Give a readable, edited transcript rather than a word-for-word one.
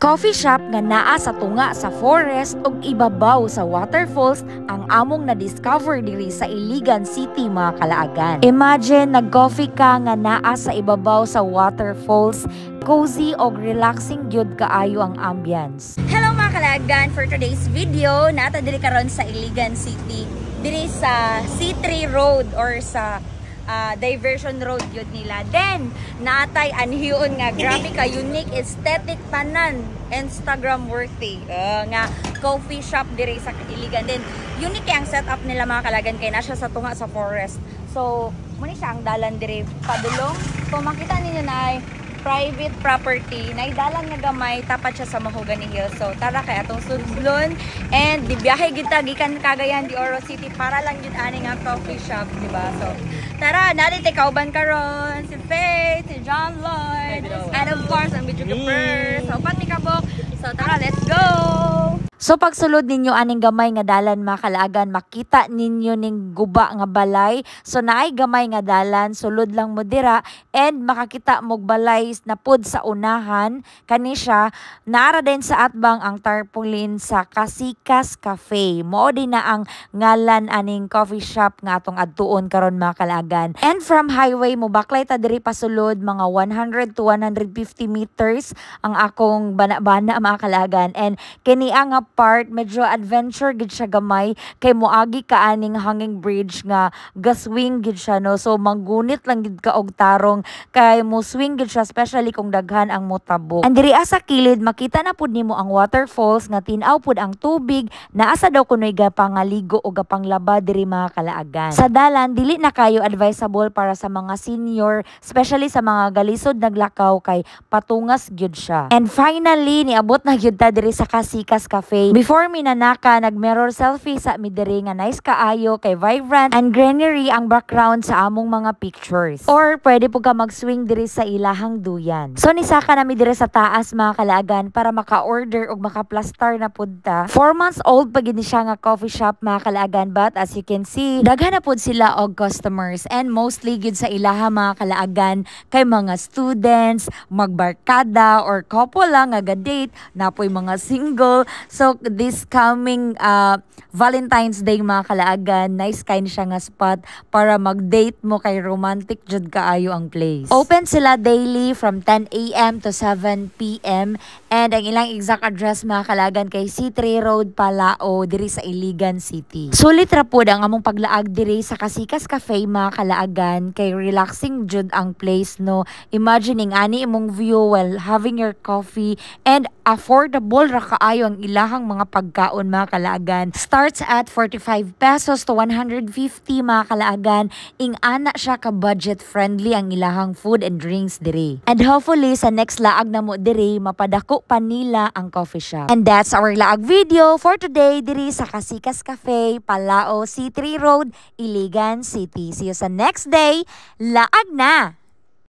Coffee shop nga naa sa tunga sa forest ug ibabaw sa waterfalls ang among na-discover diri sa Iligan City mga kalaagan. Imagine nag-coffee ka nga naa sa ibabaw sa waterfalls, cozy og relaxing gyud kaayo ang ambience. Hello mga kalaagan, for today's video nata diri karon sa Iligan City, diri sa C3 Road or sa diversion road yun nila. Then, naatay anhiyon nga grabe ka unique aesthetic tanan Instagram worthy nga coffee shop diri sa Iligan. Then, unique ang setup nila mga kalagan kay na siya sa tunga sa forest. So, muna siya ang dalan diri padulong. So, makita ninyo na ay private property na dalan nga gamay tapat siya sa Mahogany Hills. So, tara kay atong sudlon and bibiyahe kita gikan Cagayan de Oro City para lang yun ani nga coffee shop, di ba? So, tara, natin kauban karon si Faith, si John Lloyd, and of course, ang videographer. So, pati kabok. So, tara, let's go! So pagsulod ninyo aning gamay nga dalan mga kalaagan, makita ninyo ning guba nga balay. So naay gamay nga dalan, sulod lang mo dira and makakita mo balay na pud sa unahan. Kani siya naara din sa atbang ang tarpaulin sa Casica's Cafe. Mao din na ang ngalan aning coffee shop nga atong adtuon karon mga kalaagan. And from highway mo baklay ta diri pasulod mga 100 to 150 meters ang akong bana-bana mga kalaagan. And kini ang part medyo adventure gid siya gamay kay moagi ka aning hanging bridge nga gaswing gid siya no. So manggunit lang gid ka og tarong kay mo swing gid siya especially kung daghan ang motabok. And diri sa kilid makita na pud nimo ang waterfalls nga tin-aw pud ang tubig naa sa daw kunoy gapangaligo o gapanglaba diri mga kalaagan. Sa dalan dili na kayo advisable para sa mga senior especially sa mga galisod naglakaw kay patungas gyud siya. And finally niabot na gyud ta diri sa Casica's Cafe. Before mi nanaka, nag-mirror selfie sa midiri nga nice kaayo kay vibrant and greenery ang background sa among mga pictures. Or pwede po ka mag-swing diri sa ilahang duyan. So nisaka na mi diri sa taas mga kalaagan para maka-order og maka-plastar na pudta. 4 months old pa gid siya nga coffee shop mga kalaagan, but as you can see, daghan na pud sila og customers and mostly gid sa ilaha mga kalaagan kay mga students, magbarkada or couple lang nga ga-date, napoy mga single. So this coming Valentine's Day mga kalaagan, nice kind siya nga spot para mag-date mo kay romantic jud kaayo ang place. Open sila daily from 10 AM to 7 PM and ang ilang exact address mga kalaagan kay C3 Road, Palao, diri sa Iligan City. Sulit ra pud ang among paglaag diri sa Casica's Cafe mga kalaagan kay relaxing jud ang place no. Imagining ani imong view while having your coffee and affordable ra kaayo ang ilahang mga pagkaon mga kalaagan. Starts at 45 pesos to 150 mga kalaagan. Ing-ana siya ka budget friendly ang ilahang food and drinks diri. And hopefully sa next laag na mo diri mapadako pa nila ang coffee shop. And that's our laag video for today diri sa Casica's Cafe, Palao, C3 Road, Iligan City. See you sa next day. Laag na!